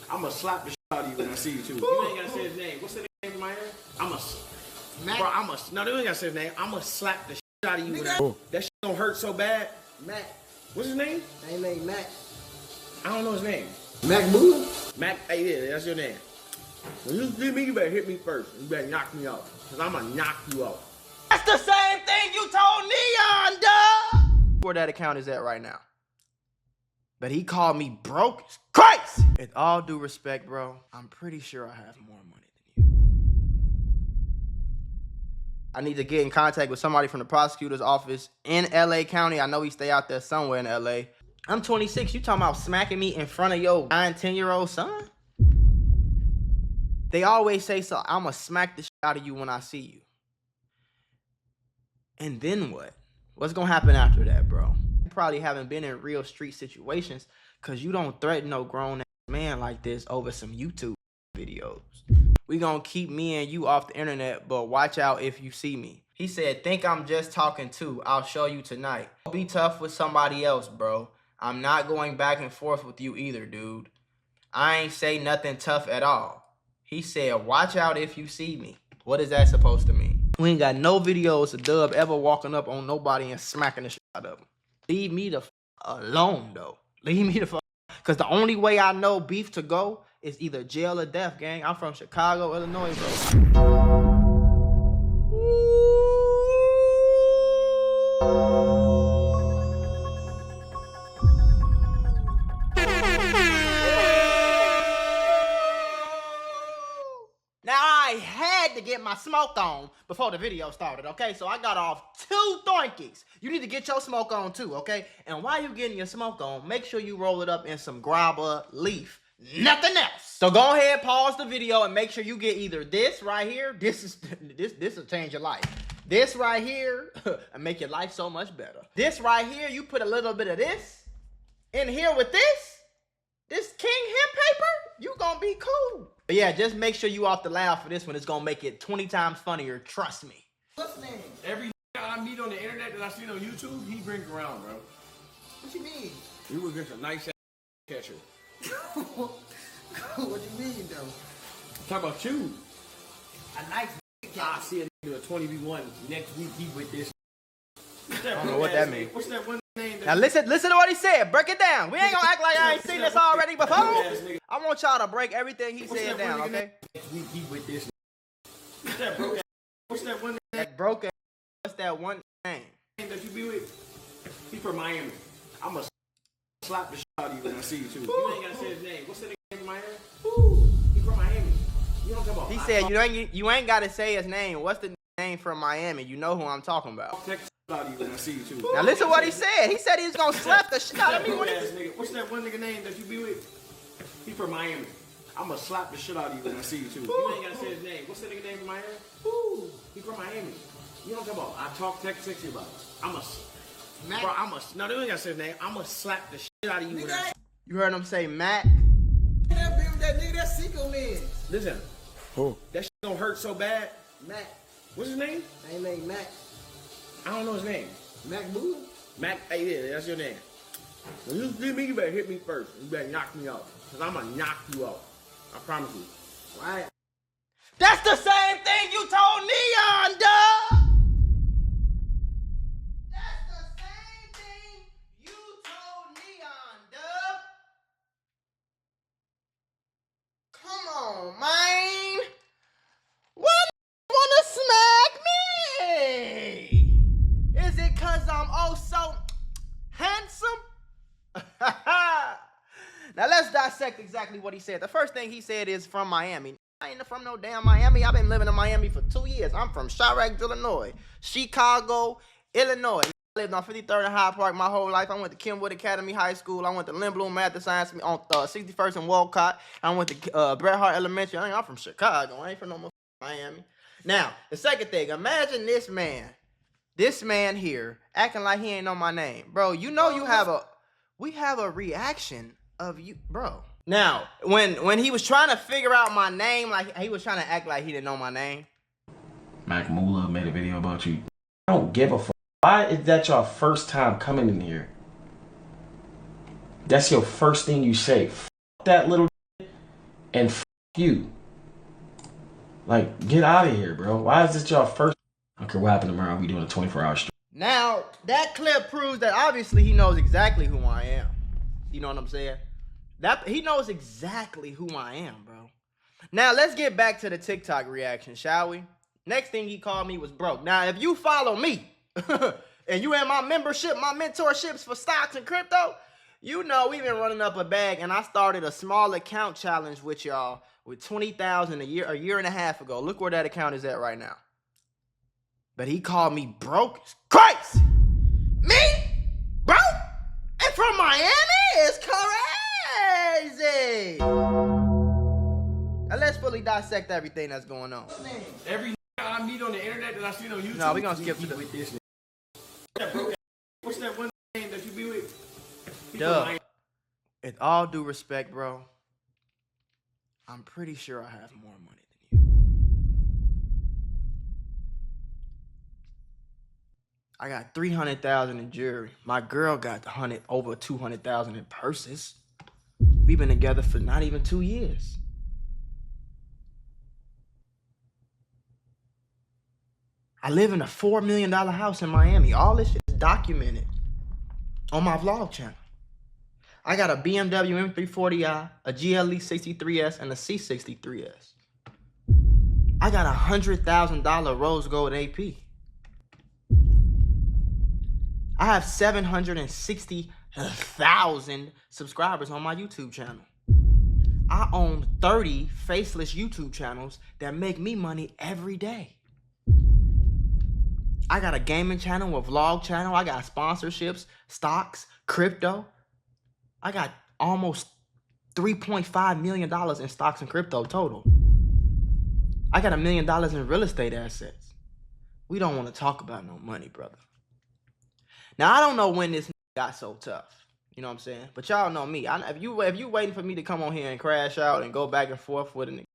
I'ma slap the shit out of you when I see you too. You ain't gotta say his name. What's the name in my hair? Mac. Bro, no, they ain't gotta say his name. I'ma slap the shit out of you when that shit don't hurt so bad. Mac. What's his name? His name Mac. I don't know his name. Mac Mula? Mac, hey, yeah, that's your name. When you see me, you better hit me first. You better knock me out. Cause I'ma knock you out. That's the same thing you told Neon, dog! Where that account is at right now. But he called me broke as Christ! With all due respect, bro, I'm pretty sure I have more money than you. I need to get in contact with somebody from the prosecutor's office in LA County. I know he stay out there somewhere in LA. I'm 26, you talking about smacking me in front of your 9, 10-year-old son? They always say, so I'ma smack the shit out of you when I see you. And then what? What's gonna happen after that, bro? You probably haven't been in real street situations because you don't threaten no grown-ass man like this over some YouTube videos. We gonna keep me and you off the internet, but watch out if you see me. He said, think I'm just talking too. I'll show you tonight. Be tough with somebody else, bro. I'm not going back and forth with you either, dude. I ain't say nothing tough at all. He said, watch out if you see me. What is that supposed to mean? We ain't got no videos of Dub ever walking up on nobody and smacking the shit out of him. Leave me the f alone, though. Leave me the f. Because the only way I know beef to go is either jail or death, gang. I'm from Chicago, Illinois, bro. To get my smoke on before the video started, okay? So I got off 2 doinkies. You need to get your smoke on too, okay? And while you getting your smoke on, make sure you roll it up in some grabber leaf. Nothing else. So go ahead, pause the video, and make sure you get either this right here. This will change your life. This right here and make your life so much better. This right here, you put a little bit of this in here with this king hemp paper, you gonna be cool. But yeah, just make sure you off the loud for this one. It's gonna make it 20 times funnier, trust me. What's his name? Every I meet on the internet that I see on YouTube, he brings around, bro. What you mean? You would get a nice catcher. What you mean, though? Talk about you. A nice catcher. I see a nigga do a 20v1 next week. He with this. I don't know what that means. What's that one name? Now listen to what he said. Break it down. We ain't gonna act like I ain't seen this already before. I want y'all to break everything he said down, okay? Next week he with this. What's that broke? What's that one name? That broken. What's that one name? That you be with? He from Miami. I'ma slap the shit out of you when I see you too. You ain't gotta say his name. What's the name in Miami? He from Miami. You don't come on. He said you ain't gotta say his name. What's the name from Miami? You know who I'm talking about. Out of you when I see you too. Now listen to what he said. He said he was gonna slap the shit out of me. What's that one nigga name that you be with? He from Miami. I'ma slap the shit out of you when I see you too. You ain't gotta say his name. What's the nigga name in Miami? He from Miami. You don't come about. I talk sexy about it. No, they ain't gotta say his name. I'ma slap the shit out of you. You heard him say Mac? That nigga, that Seco man. Listen. Who? That shit don't hurt so bad. Mac. What's his name? His name Mac. I don't know his name. Mac Mula? Mac, hey, yeah, that's your name. When you see me, you better hit me first. You better knock me out. Because I'm going to knock you out. I promise you. Right. That's the same thing you told Neon, dog! That's the same thing you told Neon, dog. Come on, man. Why do you want to smack me? Is it because I'm oh so handsome? Now let's dissect exactly what he said. The first thing he said is from Miami. I ain't from no damn Miami. I've been living in Miami for 2 years. I'm from Chirac, Illinois. Chicago, Illinois. I lived on 53rd and Hyde Park my whole life. I went to Kenwood Academy High School. I went to Lynn Bloom Math and Science on 61st and Walcott. I went to Bret Hart Elementary. I'm from Chicago. I ain't from no Miami. Now, the second thing, imagine this man here acting like he ain't know my name. Bro, you know we have a reaction of you, bro. Now, when he was trying to figure out my name, like he was trying to act like he didn't know my name. Mac Mula made a video about you. I don't give a fuck. Why is that your first time coming in here? That's your first thing you say. F that little shit. And you. Like, get out of here, bro. Why is this your first? I don't care what happened tomorrow. We doing a 24-hour stream. Now, that clip proves that obviously he knows exactly who I am. You know what I'm saying? That he knows exactly who I am, bro. Now, let's get back to the TikTok reaction, shall we? Next thing he called me was broke. Now, if you follow me and you in my membership, my mentorships for stocks and crypto, you know we've been running up a bag, and I started a small account challenge with y'all with 20,000 a year and a half ago. Look where that account is at right now. But he called me broke as Christ. Me? Broke? And from Miami? It's crazy. Now let's fully dissect everything that's going on. Every I meet on the internet that I see on YouTube. No, we're gonna skip to the with this. What's that one name that you be with? Duh. With all due respect, bro, I'm pretty sure I have more money than you. I got 300,000 in jewelry. My girl got over 200,000 in purses. We've been together for not even 2 years. I live in a $4 million house in Miami. All this shit is documented on my vlog channel. I got a BMW M340i, a GLE 63S, and a C63S. I got a $100,000 rose gold AP. I have 760,000 subscribers on my YouTube channel. I own 30 faceless YouTube channels that make me money every day. I got a gaming channel, a vlog channel. I got sponsorships, stocks, crypto. I got almost $3.5 million in stocks and crypto total. I got $1 million in real estate assets. We don't want to talk about no money, brother. Now, I don't know when this got so tough. You know what I'm saying? But y'all know me. If you waiting for me to come on here and crash out and go back and forth with a nigga,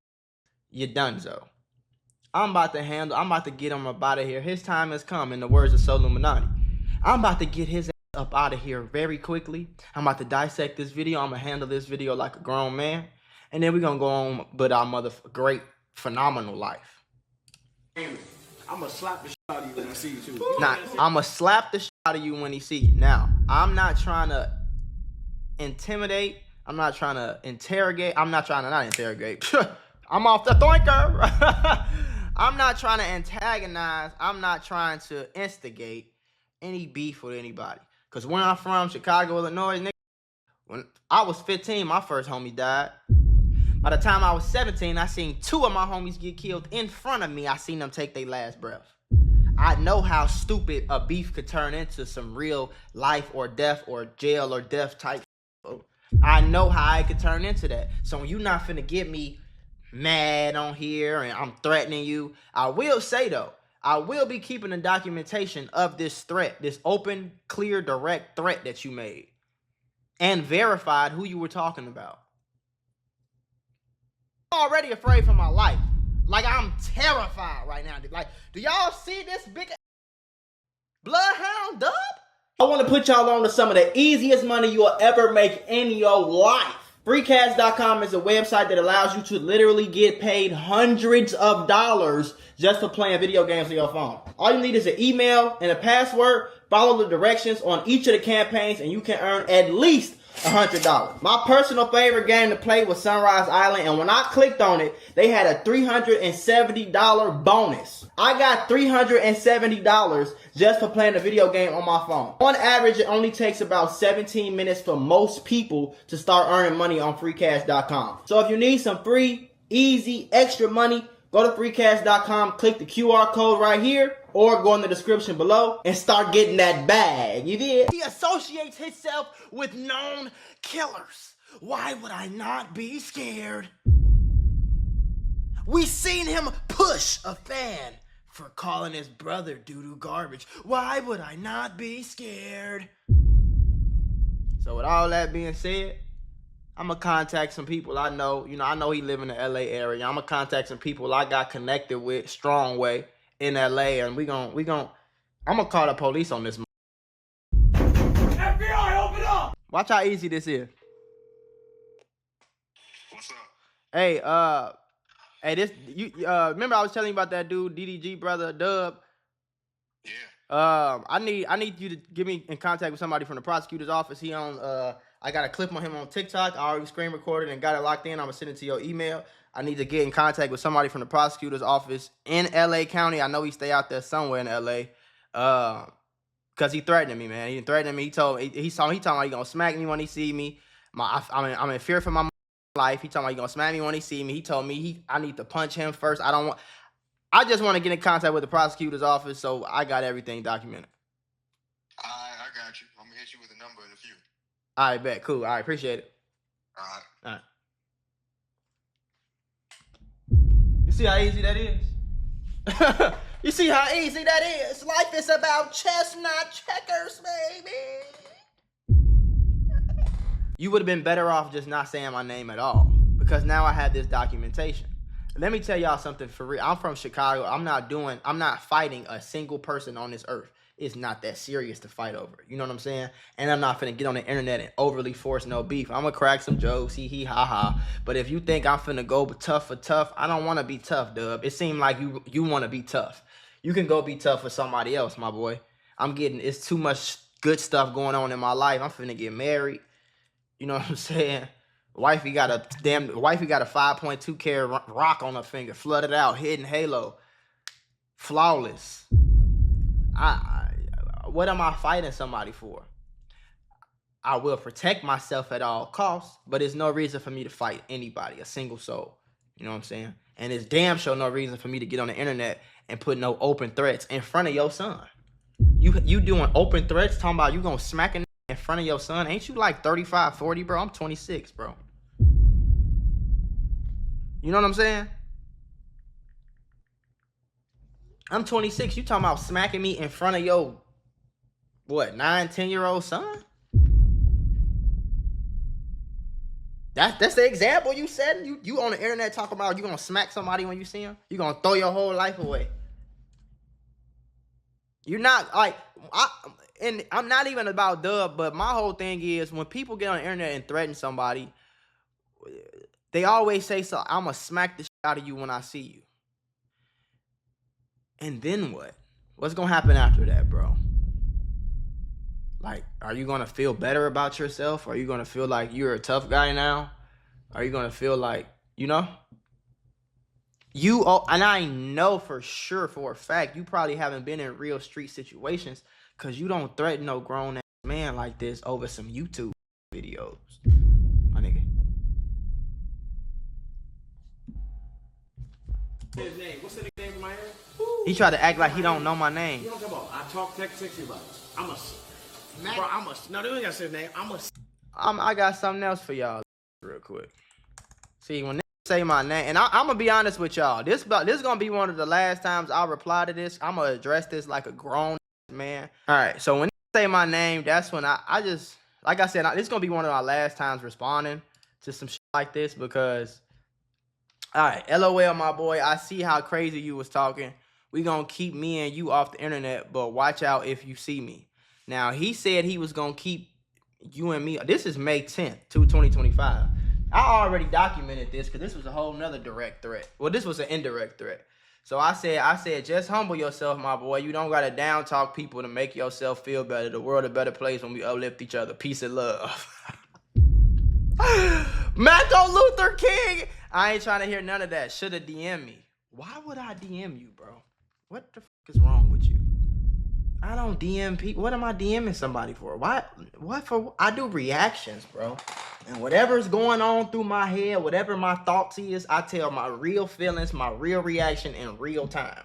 you're done, so. I'm about to get him up out of here. His time has come, in the words of Soluminati. I'm about to get his ass up out of here very quickly. I'm about to dissect this video. I'm going to handle this video like a grown man. And then we're going to go on with our great, phenomenal life. I'm going to slap the shit out of you when I see you, too. Nah, I'm going to slap the shit out of you when he see you. Now, I'm not trying to intimidate. I'm not trying to interrogate. I'm not trying to not interrogate. I'm off the thinker. I'm not trying to antagonize. I'm not trying to instigate any beef with anybody. Because where I'm from, Chicago, Illinois, nigga, when I was 15, my first homie died. By the time I was 17, I seen 2 of my homies get killed in front of me. I seen them take their last breath. I know how stupid a beef could turn into some real life or death or jail or death type. I know how it could turn into that. So when you not finna get me mad on here and I'm threatening you, I will say though, I will be keeping the documentation of this threat, this open, clear, direct threat that you made, and verified who you were talking about. I'm already afraid for my life. Like, I'm terrified right now. Like, do y'all see this big bloodhound dub? I want to put y'all on to some of the easiest money you'll ever make in your life. Freecash.com is a website that allows you to literally get paid hundreds of dollars just for playing video games on your phone. All you need is an email and a password. Follow the directions on each of the campaigns and you can earn at least $100. My personal favorite game to play was Sunrise Island, and when I clicked on it, they had a $370 bonus. I got $370 just for playing the video game on my phone. On average, it only takes about 17 minutes for most people to start earning money on freecash.com. So if you need some free, easy, extra money, go to freecash.com, click the QR code right here, or go in the description below and start getting that bag. You did? He associates himself with known killers. Why would I not be scared? We seen him push a fan for calling his brother doo-doo garbage. Why would I not be scared? So with all that being said, I'm gonna contact some people I know. You know, I know he live in the LA area. I'm gonna contact some people I got connected with strong way in LA, and I'm gonna call the police on this. FBI, open up! Watch how easy this is. What's up? Hey, this you remember I was telling you about that dude, DDG brother Dub? Yeah. I need you to get me in contact with somebody from the prosecutor's office. He on I got a clip on him on TikTok. I already screen recorded and got it locked in. I'm gonna send it to your email. I need to get in contact with somebody from the prosecutor's office in LA County. I know he stay out there somewhere in LA. Cause he threatened me, man. He threatened me. He told me he told me he gonna smack me when he see me. I'm in fear for my life. He told me he gonna smack me when he see me. He told me I need to punch him first. I just want to get in contact with the prosecutor's office, so I got everything documented. I got you. I'm gonna hit you with a number in a few. All right, bet. Cool. All right, appreciate it. All right. All right. You see how easy that is? You see how easy that is? Life is about chestnut checkers, baby. You would have been better off just not saying my name at all, because now I had this documentation. Let me tell y'all something for real. I'm from Chicago. I'm not fighting a single person on this earth. It's not that serious to fight over. You know what I'm saying? And I'm not finna get on the internet and overly force no beef. I'm gonna crack some jokes, hee ha ha. But if you think I'm finna go tough for tough, I don't wanna be tough, Dub. It seemed like you wanna be tough. You can go be tough for somebody else, my boy. It's too much good stuff going on in my life. I'm finna get married. You know what I'm saying? Wifey got a 5.2 carat rock on her finger, flooded out, hidden halo, flawless. What am I fighting somebody for? I will protect myself at all costs, but there's no reason for me to fight anybody, a single soul. You know what I'm saying? And it's damn sure no reason for me to get on the internet and put no open threats in front of your son. You doing open threats, talking about you gonna smack a in front of your son? Ain't you like 35, 40, bro? I'm 26, bro. You know what I'm saying? I'm 26. You talking about smacking me in front of your, 9, 10-year-old son? That's the example you said. You on the internet talking about you gonna smack somebody when you see him? You gonna throw your whole life away? You're not like I'm not even about Dub, but my whole thing is when people get on the internet and threaten somebody, they always say, so I'm gonna smack the shit out of you when I see you. And then what? What's gonna happen after that, bro? Like, are you gonna feel better about yourself? Are you gonna feel like you're a tough guy now? Are you gonna feel like, and I know for sure, for a fact, you probably haven't been in real street situations because you don't threaten no grown ass man like this over some YouTube videos, my nigga. His name. What's the name of my hair? He tried to act like he don't know my name. You don't talk about. I talk sexy about it. No, they ain't gotta say his name. I got something else for y'all real quick. See, when they say my name, and I'm gonna be honest with y'all, this is gonna be one of the last times I reply to this. I'm gonna address this like a grown man. All right, so when they say my name, that's when I just, like I said, this is gonna be one of my last times responding to some shit like this because, all right, LOL, my boy, I see how crazy you was talking. We gonna keep me and you off the internet, but watch out if you see me. Now, he said he was going to keep you and me. This is May 10th, 2025. I already documented this because this was a whole nother direct threat. Well, this was an indirect threat. So I said, just humble yourself, my boy. You don't got to down talk people to make yourself feel better. The world a better place when we uplift each other. Peace and love. Martin Luther King. I ain't trying to hear none of that. Should have DM'd me. Why would I DM you, bro? What the fuck is wrong with you? I don't DM people. What am I DMing somebody for? What for? I do reactions, bro. And whatever's going on through my head, whatever my thoughts is, I tell my real feelings, my real reaction in real time.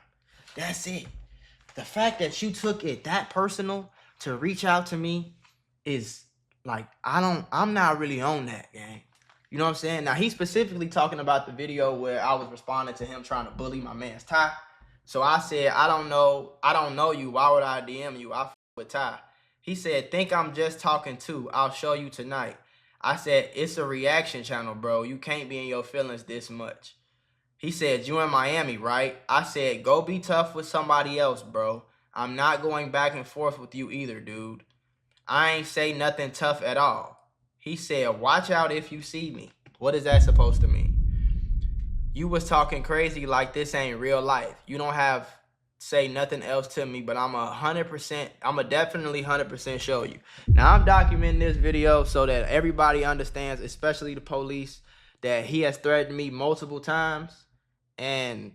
That's it. The fact that you took it that personal to reach out to me is like, I'm not really on that, gang. You know what I'm saying? Now, he's specifically talking about the video where I was responding to him trying to bully my man's Ty. So I said, I don't know you. Why would I DM you? I f with Ty. He said, think I'm just talking too. I'll show you tonight. I said, it's a reaction channel, bro. You can't be in your feelings this much. He said, you in Miami, right? I said, go be tough with somebody else, bro. I'm not going back and forth with you either, dude. I ain't say nothing tough at all. He said, watch out if you see me. What is that supposed to mean? You was talking crazy like this ain't real life. You don't have say nothing else to me, but I'm 100%, I'm definitely 100% show you. Now I'm documenting this video so that everybody understands, especially the police, that he has threatened me multiple times, and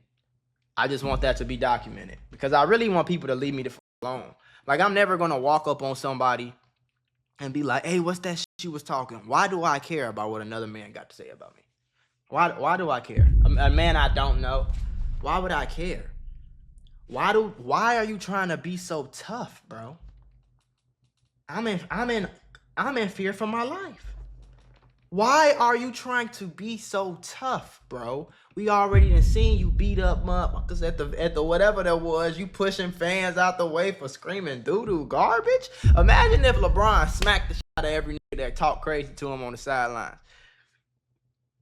I just want that to be documented because I really want people to leave me the f alone. Like, I'm never gonna walk up on somebody and be like, hey, what's that shit you was talking? Why do I care about what another man got to say about me? Why do I care? A man I don't know. Why would I care? Why are you trying to be so tough, bro? I'm in fear for my life. Why are you trying to be so tough, bro? We already done seen you beat up motherfuckers at the whatever that was. You pushing fans out the way for screaming doo-doo garbage. Imagine if LeBron smacked the shit out of every nigga that talked crazy to him on the sidelines.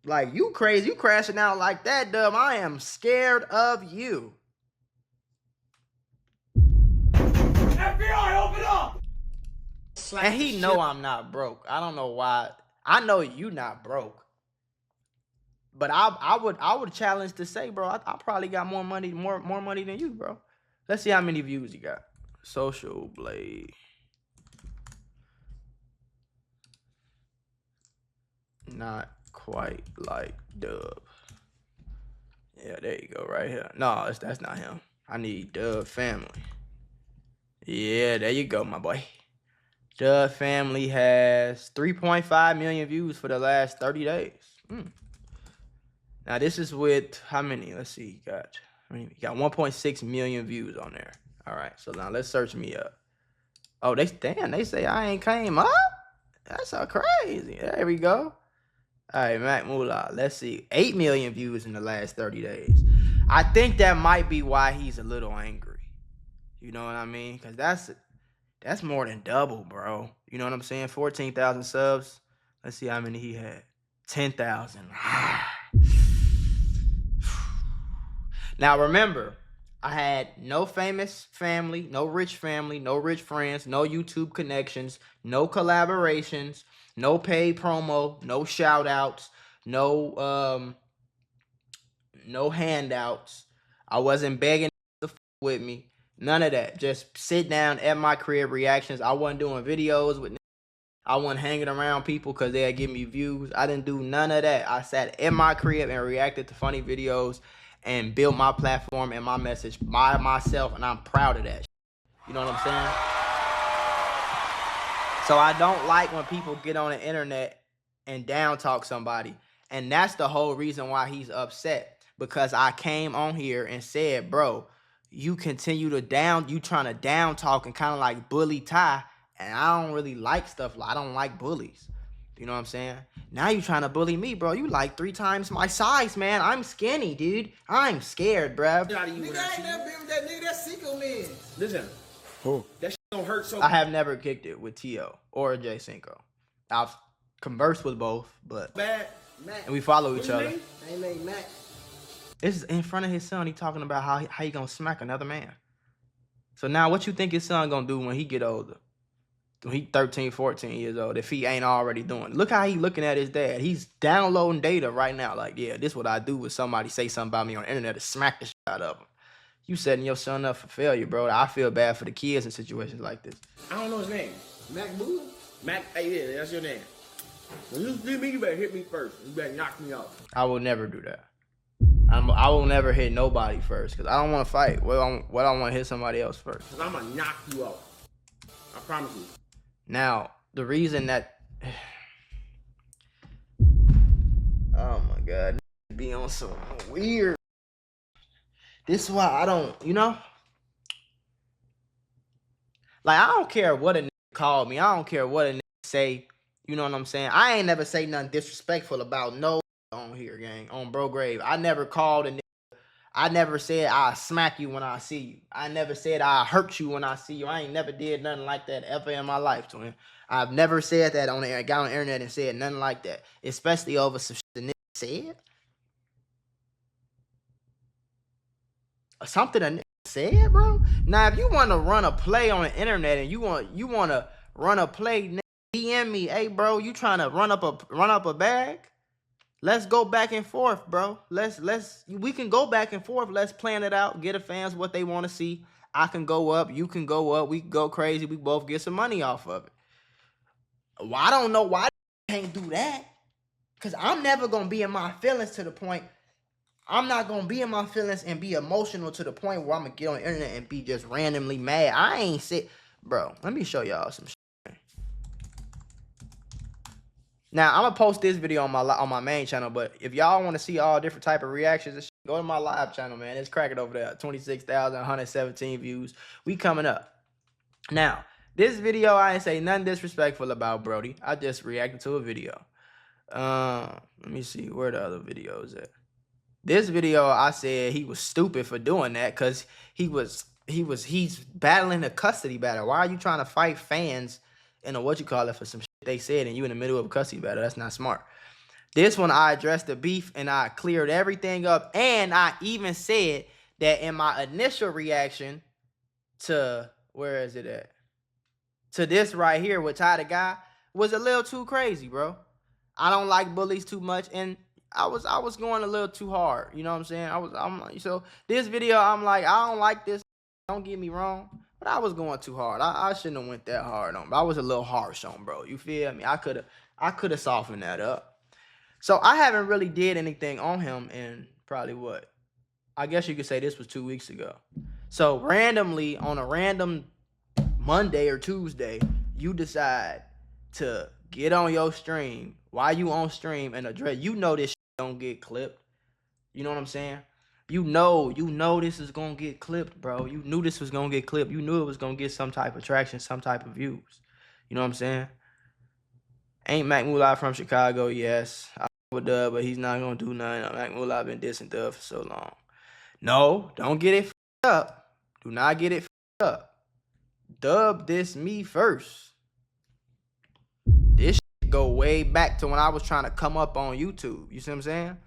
Like, you crazy, you crashing out like that, Dub. I am scared of you. FBI, open up! And he know I'm not broke. I don't know why. I know you not broke. But I would challenge to say, bro, I probably got more money than you, bro. Let's see how many views you got. Social Blade. Not quite like Dub. Yeah, there you go, right here. No, that's not him. I need Dub Family. Yeah, there you go, my boy. Dub Family has 3.5 million views for the last 30 days. Now, this is with how many? Let's see. You got 1.6 million views on there. All right, so now let's search me up. Oh, they say I ain't came up? That's so crazy. There we go. All right, Mac Mula. Let's see. 8 million views in the last 30 days. I think that might be why he's a little angry. You know what I mean? Because that's more than double, bro. You know what I'm saying? 14,000 subs. Let's see how many he had. 10,000. Now, remember, I had no famous family, no rich friends, no YouTube connections, no collaborations, no paid promo, no shout outs, no handouts. I wasn't begging to f with me. None of that. Just sit down at my crib, reactions. I wasn't doing videos with. I wasn't hanging around people because they'd give me views. I didn't do none of that. I sat in my crib and reacted to funny videos and built my platform and my message by myself, and I'm proud of that. You know what I'm saying? So I don't like when people get on the internet and down talk somebody, and that's the whole reason why he's upset, because I came on here and said, bro, you continue to trying to down talk and kind of like bully Ty, and I don't really like stuff. I don't like bullies. You know what I'm saying? Now you trying to bully me, bro. You like 3 times my size, man. I'm skinny, dude. I'm scared, bruh. Nigga, I ain't never been with that nigga. That's Cinco Man. Listen. Who? That shit don't hurt so. I have never kicked it with T.O. or J Cinco. I've conversed with both, but bad. Mac. and we follow each other. They made Mac. It's in front of his son. He talking about how he gonna smack another man. So now what you think his son gonna do when he get older? When he 13, 14 years old, if he ain't already doing. Look how he looking at his dad. He's downloading data right now. Like, yeah, this what I do when somebody say something about me on the internet to smack the shit out of him. You setting your son up for failure, bro. I feel bad for the kids in situations like this. I don't know his name. Mac Mula? Mac, hey, yeah, that's your name. When you see me, you better hit me first. You better knock me out. I will never do that. I will never hit nobody first because I don't want to fight. What I want to hit somebody else first. Because I'm going to knock you out. I promise you. Now, the reason that... Oh, my God. Be on some weird... This is why I don't, you know? Like, I don't care what a nigga call me. I don't care what a nigga say. You know what I'm saying? I ain't never say nothing disrespectful about no on here, gang. On Bro Grave. I never called a nigga. I never said I'll smack you when I see you. I never said I'll hurt you when I see you. I ain't never did nothing like that ever in my life, twin. I've never said that on the air. Got on the internet and said nothing like that. Especially over some shit the nigga said. Something a nigga said, bro. Now, if you want to run a play on the internet and you want to run a play, DM me, hey, bro. You trying to run up a bag? Let's go back and forth, bro. We can go back and forth. Let's plan it out. Get the fans what they want to see. I can go up. You can go up. We can go crazy. We both get some money off of it. Well, I don't know why they can't do that. Because I'm never going to be in my feelings to the point. I'm not going to be in my feelings and be emotional to the point where I'm going to get on the internet and be just randomly mad. I ain't sit. Bro, let me show y'all some shit. Now, I'm going to post this video on my main channel, but if y'all want to see all different type of reactions and shit, go to my live channel, man. It's cracking over there. 26,117 views. We coming up. Now, this video, I ain't say nothing disrespectful about Brody. I just reacted to a video. Let me see. Where the other videos at? This video, I said he was stupid for doing that because he's battling a custody battle. Why are you trying to fight fans in a for some shit they said and you in the middle of a custody battle? That's not smart. This one, I addressed the beef and I cleared everything up. And I even said that in my initial reaction to, where is it at? To this right here with Ty the Guy was a little too crazy, bro. I don't like bullies too much. And I was going a little too hard. You know what I'm saying? So this video, I'm like, I don't like this. Don't get me wrong. But I was going too hard. I shouldn't have went that hard on him. I was a little harsh on bro. You feel me? I could have softened that up. So I haven't really did anything on him in probably what? I guess you could say this was 2 weeks ago. So randomly on a random Monday or Tuesday, you decide to get on your stream. While you on stream and address, you know this shit don't get clipped. You know what I'm saying? You know this is gonna get clipped, bro. You knew this was gonna get clipped. You knew it was gonna get some type of traction, some type of views. You know what I'm saying? Ain't Mac Mula from Chicago? Yes. I with Dub, but he's not gonna do nothing. Mac Mula been dissing Dub for so long. No, don't get it up. Do not get it up. Dub diss me first. This shit go way back to when I was trying to come up on YouTube. You see what I'm saying?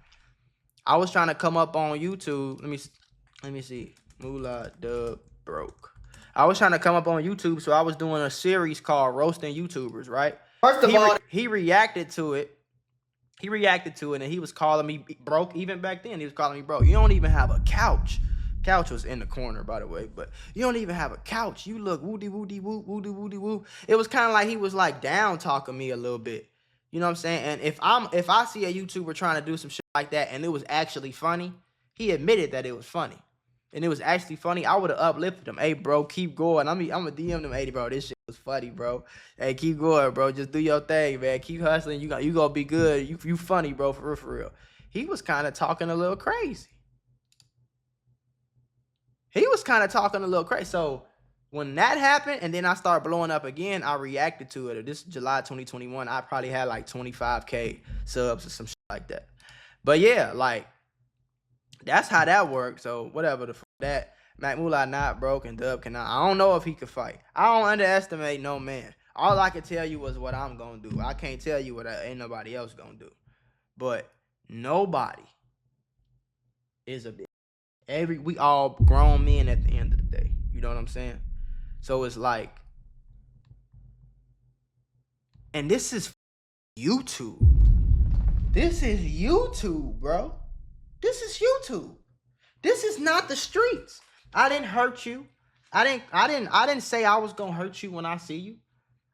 I was trying to come up on YouTube. Let me see. Mula Dub broke. I was trying to come up on YouTube, so I was doing a series called Roasting YouTubers, right? First of all, he reacted to it. He reacted to it, and he was calling me broke. Even back then, he was calling me broke. You don't even have a couch. Couch was in the corner, by the way, but you don't even have a couch. You look woody woody woo woody woody woo. It was kind of like he was like down talking me a little bit. You know what I'm saying? And if I see a YouTuber trying to do some shit like that and it was actually funny, he admitted that it was funny. And it was actually funny, I would have uplifted him. Hey, bro, keep going. I'm going to DM them, hey, bro, this shit was funny, bro. Hey, keep going, bro. Just do your thing, man. Keep hustling. You going to be good. You funny, bro, for real, for real. He was kind of talking a little crazy. So when that happened and then I started blowing up again, I reacted to it. This July 2021, I probably had like 25K subs or some shit like that. But yeah, like, that's how that worked. So whatever the fuck that. Mac Mula not broke and Dub cannot. I don't know if he could fight. I don't underestimate no man. All I can tell you is what I'm going to do. I can't tell you what ain't nobody else going to do. But nobody is a bitch. We all grown men at the end of the day. You know what I'm saying? So it's like, and this is YouTube. This is YouTube, bro. This is YouTube. This is not the streets. I didn't hurt you. I didn't say I was gonna hurt you when I see you.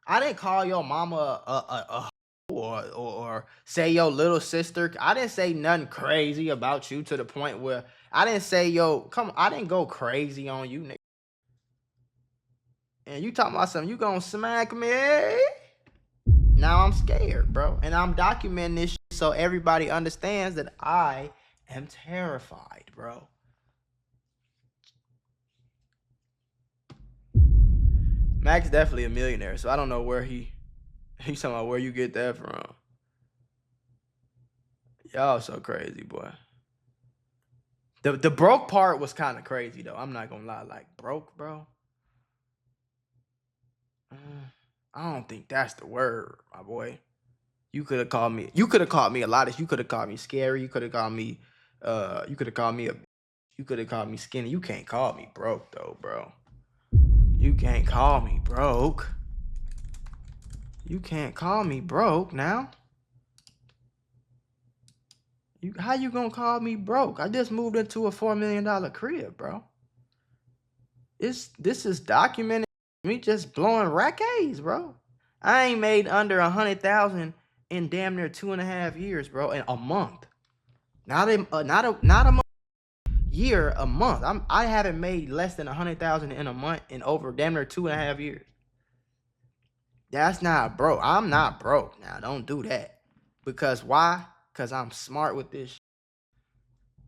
I didn't call your mama or say your little sister. I didn't say nothing crazy about you to the point where I didn't say, I didn't go crazy on you, nigga. And you talking about something, you gonna smack me? Now I'm scared, bro. And I'm documenting this shit so everybody understands that I am terrified, bro. Mac's definitely a millionaire, so I don't know where he's talking about where you get that from. Y'all so crazy, boy. The broke part was kind of crazy though. I'm not gonna lie, like broke, bro. I don't think that's the word, my boy. You could have called me. You could have called me a lot of. You could have called me scary. You could have called me. You could have called me You could have called me skinny. You can't call me broke though, bro. You can't call me broke. You can't call me broke now. How you gonna call me broke? I just moved into a $4 million crib, bro. This is documented. Me just blowing rackets, bro. I ain't made under 100,000 in damn near 2.5 years, bro. In a month, not a month, year, a month. I haven't made less than 100,000 in a month in over damn near 2.5 years. That's not broke. I'm not broke now. Don't do that. Because why? Because I'm smart with this.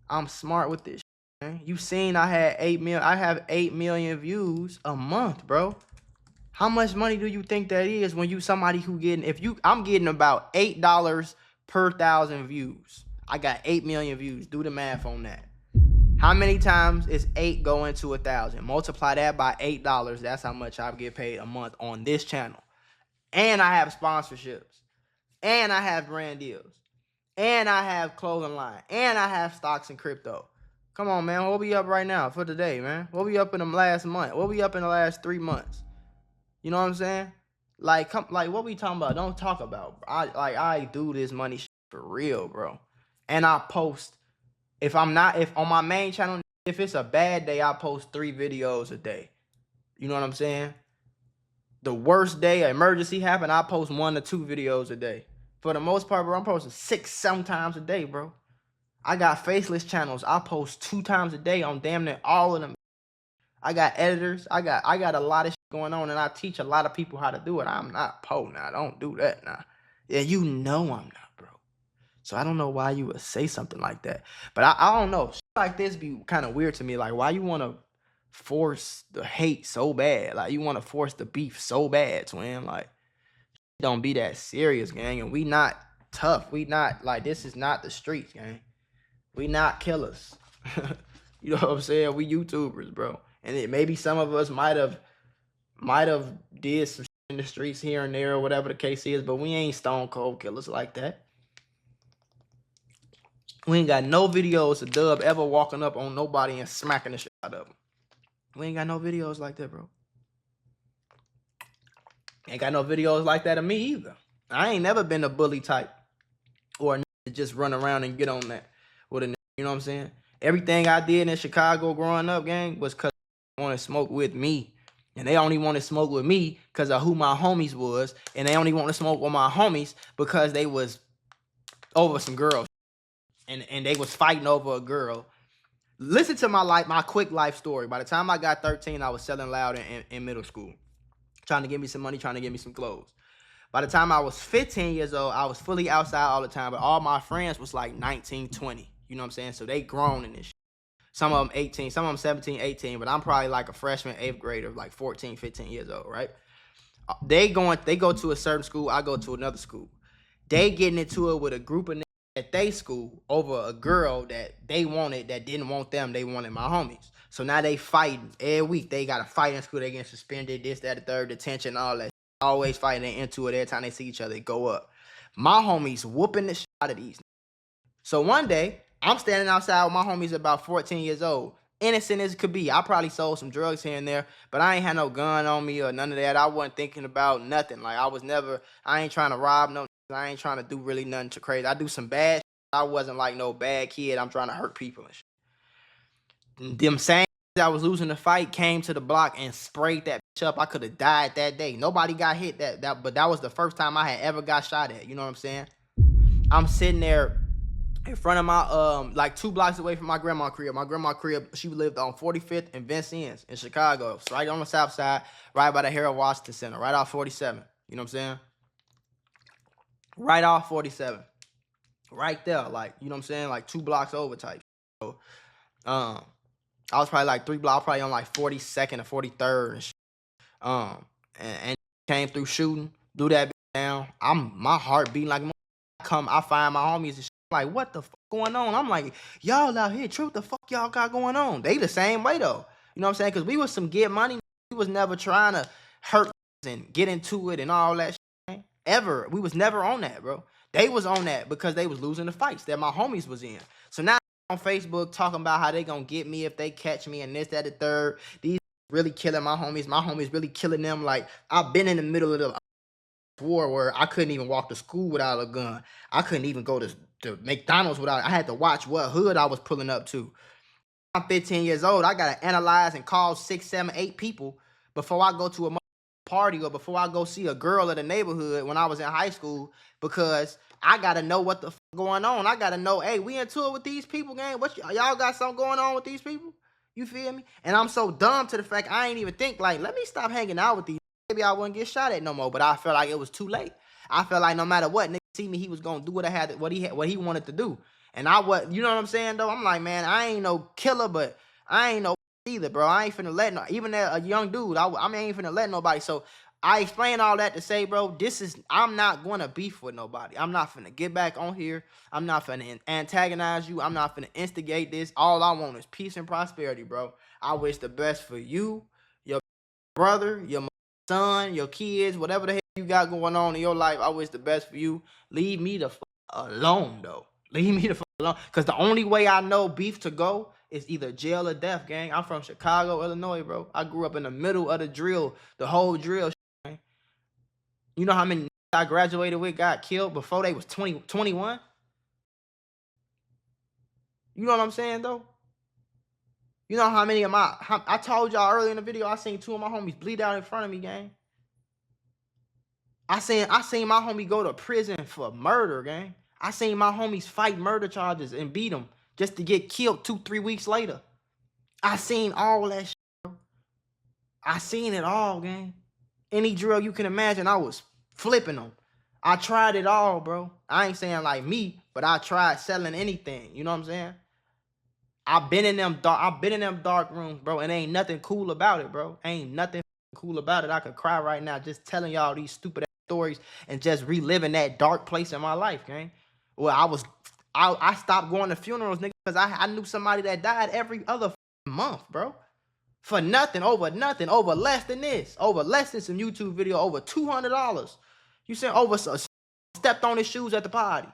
I'm smart with this, man. You seen I had 8 million. I have 8 million views a month, bro. How much money do you think that is when you somebody who getting, I'm getting about $8 per 1,000 views. I got 8 million views. Do the math on that. How many times is 8 going to 1,000? Multiply that by $8. That's how much I get paid a month on this channel. And I have sponsorships. And I have brand deals. And I have clothing line. And I have stocks and crypto. Come on, man. What we up right now for today, man? What we up in the last month? What we up in the last 3 months? You know what I'm saying? Like what we talking about? Don't talk about. I do this money shit for real, bro. And I post. If on my main channel, if it's a bad day, I post 3 videos a day. You know what I'm saying? The worst day, an emergency happened, I post 1 to 2 videos a day. For the most part, bro, I'm posting 6, 7 times a day, bro. I got faceless channels. I post 2 times a day on damn near all of them. I got editors. I got a lot of shit going on, and I teach a lot of people how to do it. I'm not po now. Don't do that now. Yeah, you know I'm not, bro. So I don't know why you would say something like that. But I don't know. Shit like this be kind of weird to me. Like, why you want to force the hate so bad? Like, you want to force the beef so bad, twin. Like, don't be that serious, gang. And we not tough. We not, like, this is not the streets, gang. We not killers. You know what I'm saying? We YouTubers, bro. And maybe some of us might have did some shit in the streets here and there or whatever the case is, but we ain't stone cold killers like that. We ain't got no videos of Dub ever walking up on nobody and smacking the shit out of them. We ain't got no videos like that, bro. Ain't got no videos like that of me either. I ain't never been a bully type or a just run around and get on that with a nigga, you know what I'm saying? Everything I did in Chicago growing up, gang, was because they want to smoke with me. And they only want to smoke with me because of who my homies was. And they only want to smoke with my homies because they was over some girls. And they was fighting over a girl. Listen to my quick life story. By the time I got 13, I was selling loud in middle school. Trying to get me some money, trying to get me some clothes. By the time I was 15 years old, I was fully outside all the time. But all my friends was like 19, 20. You know what I'm saying? So they grown in this shit. Some of them 18, some of them 17, 18. But I'm probably like a freshman, 8th grader, like 14, 15 years old, right? They go to a certain school. I go to another school. They getting into it with a group of niggas at they school over a girl that they wanted that didn't want them. They wanted my homies. So now they fighting every week. They got to fight in school. They getting suspended, this, that, the third, detention, all that. Always fighting. They into it every time they see each other. They go up. My homies whooping the shit out of these. So one day, I'm standing outside with my homies about 14 years old. Innocent as it could be. I probably sold some drugs here and there, but I ain't had no gun on me or none of that. I wasn't thinking about nothing. Like, I ain't trying to rob no. I ain't trying to do really nothing too crazy. I do some bad shit. I wasn't like no bad kid. I'm trying to hurt people and shit. Them same I was losing the fight came to the block and sprayed that bitch up. I could have died that day. Nobody got hit but that was the first time I had ever got shot at. You know what I'm saying? I'm sitting there in front of my, like 2 blocks away from my grandma's crib. My grandma's crib, she lived on 45th and Vincennes in Chicago. It's right on the south side, right by the Harold Washington Center, right off 47. You know what I'm saying? Right off 47. Right there, like, you know what I'm saying? Like 2 blocks over type. So, I was probably like 3 blocks, probably on like 42nd or 43rd and shit. And came through shooting, blew that bitch down. My heart beating like I find my homies and shit. Like, what the fuck going on? I'm like, y'all out here, truth, the fuck y'all got going on? They the same way though. You know what I'm saying? Because we was some get money. We was never trying to hurt and get into it and all that shit. Ever. We was never on that, bro. They was on that because they was losing the fights that my homies was in. So now on Facebook talking about how they gonna get me if they catch me and this, that, the third. These really killing my homies really killing them. Like, I've been in the middle of the war where I couldn't even walk to school without a gun. I couldn't even go to to McDonald's without. I had to watch what hood I was pulling up to. I'm 15 years old. I gotta analyze and call 6, 7, 8 people before I go to a party or before I go see a girl in the neighborhood when I was in high school, because I gotta know what the fuck going on. I gotta know, hey, we into it with these people, gang. What y'all got something going on with these people? You feel me? And I'm so dumb to the fact I ain't even think like, let me stop hanging out with these. Maybe I wouldn't get shot at no more. But I felt like it was too late. I felt like no matter what, nigga see me, he was gonna do what he wanted to do. And I was, you know what I'm saying though? I'm like, man, I ain't no killer, but I ain't no either, bro. I ain't finna let no, even a young dude. I ain't finna let nobody. So I explain all that to say, bro, I'm not gonna beef with nobody. I'm not finna get back on here. I'm not finna antagonize you. I'm not finna instigate this. All I want is peace and prosperity, bro. I wish the best for you, your brother, your son, your kids, whatever the hell you got going on in your life. I wish the best for you. Leave me the fuck alone, though. Leave me the fuck alone. Because the only way I know beef to go is either jail or death, gang. I'm from Chicago, Illinois, bro. I grew up in the middle of the drill, the whole drill, gang. You know how many I graduated with got killed before they was 20, 21? You know what I'm saying, though? You know how many of I told y'all earlier in the video, I seen 2 of my homies bleed out in front of me, gang. I seen my homie go to prison for murder, gang. I seen my homies fight murder charges and beat them just to get killed 2, 3 weeks later. I seen all that shit, bro. I seen it all, gang. Any drill you can imagine, I was flipping them. I tried it all, bro. I ain't saying like me, but I tried selling anything. You know what I'm saying? I've been in them dark rooms, bro, and ain't nothing cool about it, bro. Ain't nothing cool about it. I could cry right now just telling y'all these stupid stories and just reliving that dark place in my life, gang. Well, I stopped going to funerals, nigga, because I knew somebody that died every other month, bro. For nothing, over less than this, over less than some YouTube video, over $200. You saying over stepped on his shoes at the party.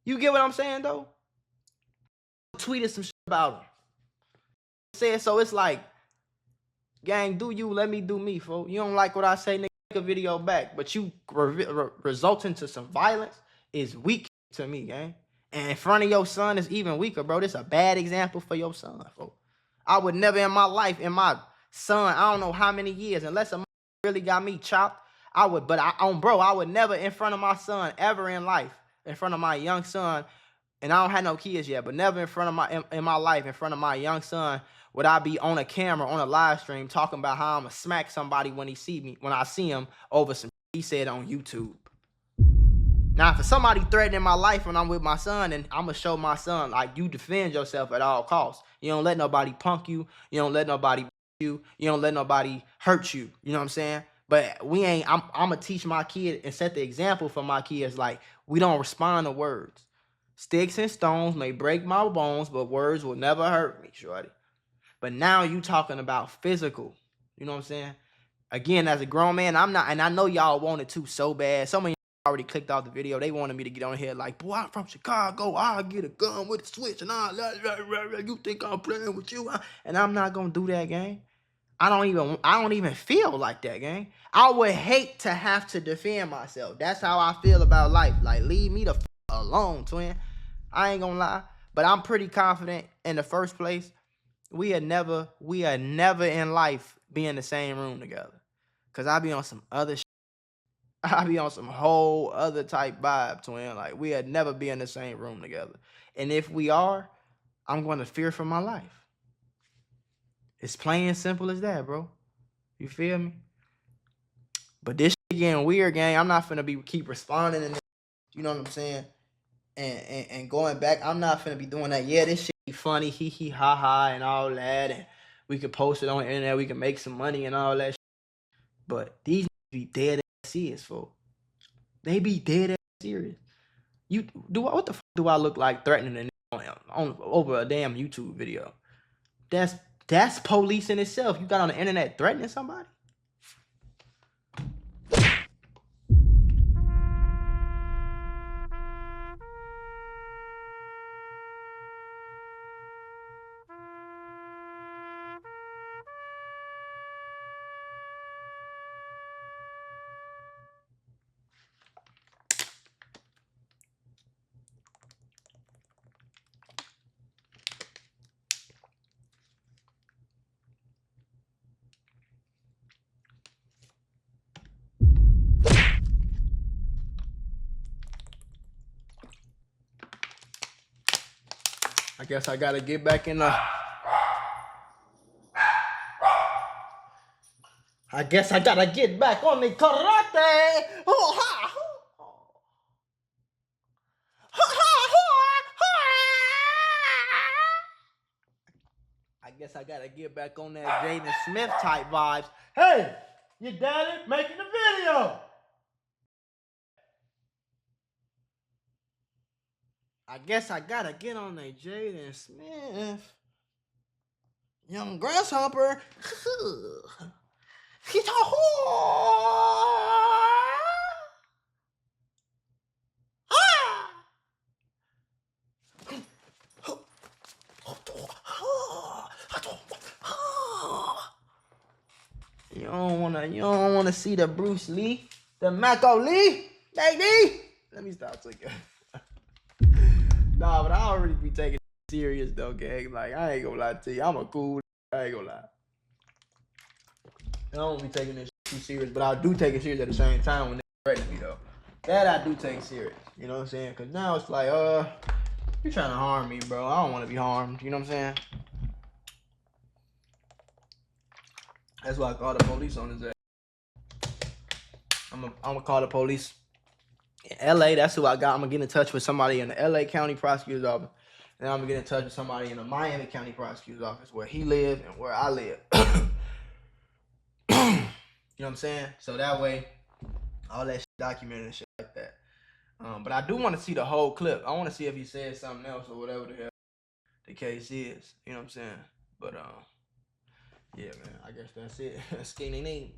You get what I'm saying, though? Tweeted some shit about him. Said so. It's like, gang, do you, let me do me, folks. You don't like what I say, nigga, make a video back. But you resulting to some violence is weak to me, gang. And in front of your son is even weaker, bro. This is a bad example for your son, folks. I would never in my life, in my son, I don't know how many years, unless a really got me chopped, I would never in front of my son ever in life, in front of my young son, and I don't have no kids yet, but never in front of in my life, in front of my young son, would I be on a camera, on a live stream, talking about how I'm going to smack somebody when I see him over some he said on YouTube. Now, if somebody threatening my life when I'm with my son, then I'm going to show my son, like, you defend yourself at all costs. You don't let nobody punk you. You don't let nobody you. You don't let nobody hurt you. You know what I'm saying? But I'm going to teach my kid and set the example for my kids, like, we don't respond to words. Sticks and stones may break my bones, but words will never hurt me, shorty. But now you talking about physical. You know what I'm saying? Again, as a grown man, I'm not, and I know y'all wanted to so bad. Some of y'all already clicked off the video. They wanted me to get on here like, boy, I'm from Chicago. I'll get a gun with a switch and all that. You think I'm playing with you? And I'm not going to do that, gang. I don't even feel like that, gang. I would hate to have to defend myself. That's how I feel about life. Like, leave me the f alone, twin. I ain't gonna lie. But I'm pretty confident in the first place, we are never in life be in the same room together. Cause I be on some other shit. I be on some whole other type vibe, twin. Like, we had never be in the same room together. And if we are, I'm going to fear for my life. It's plain and simple as that, bro. You feel me? But this shit getting weird, gang. I'm not finna keep responding and you know what I'm saying? And going back, I'm not finna be doing that. Yeah, this shit be funny, hee hee ha ha and all that. And we could post it on the internet, we can make some money and all that shit. But these be dead ass serious, folks. They be dead ass serious. What the fuck do I look like threatening on over a damn YouTube video? That's police in itself. You got on the internet threatening somebody? I guess I gotta get back in the. I guess I gotta get back on the karate. Oh, ha. I guess I gotta get back on that Jaden Smith type vibes. Hey, your daddy making a video. I guess I gotta get on that Jaden Smith. Young grasshopper. You don't wanna see the Bruce Lee, the Mako Lee, baby. Let me stop taking. Nah, but I already be taking it serious though, gang. Like I ain't gonna lie to you, I'm a cool. I ain't gonna lie. I don't be taking this too serious, but I do take it serious at the same time when they threaten me though. That I do take serious. You know what I'm saying? Cause now it's like, you trying to harm me, bro. I don't want to be harmed. You know what I'm saying? That's why I call the police on his ass. I'm gonna call the police in LA. That's who I got. I'm gonna get in touch with somebody in the LA County Prosecutor's Office. And I'm gonna get in touch with somebody in the Miami County Prosecutor's Office where he lives and where I live. You know what I'm saying? So that way, all that shit documented and shit like that. But I do want to see the whole clip. I want to see if he said something else or whatever the hell the case is. You know what I'm saying? But yeah, man. I guess that's it. Skating.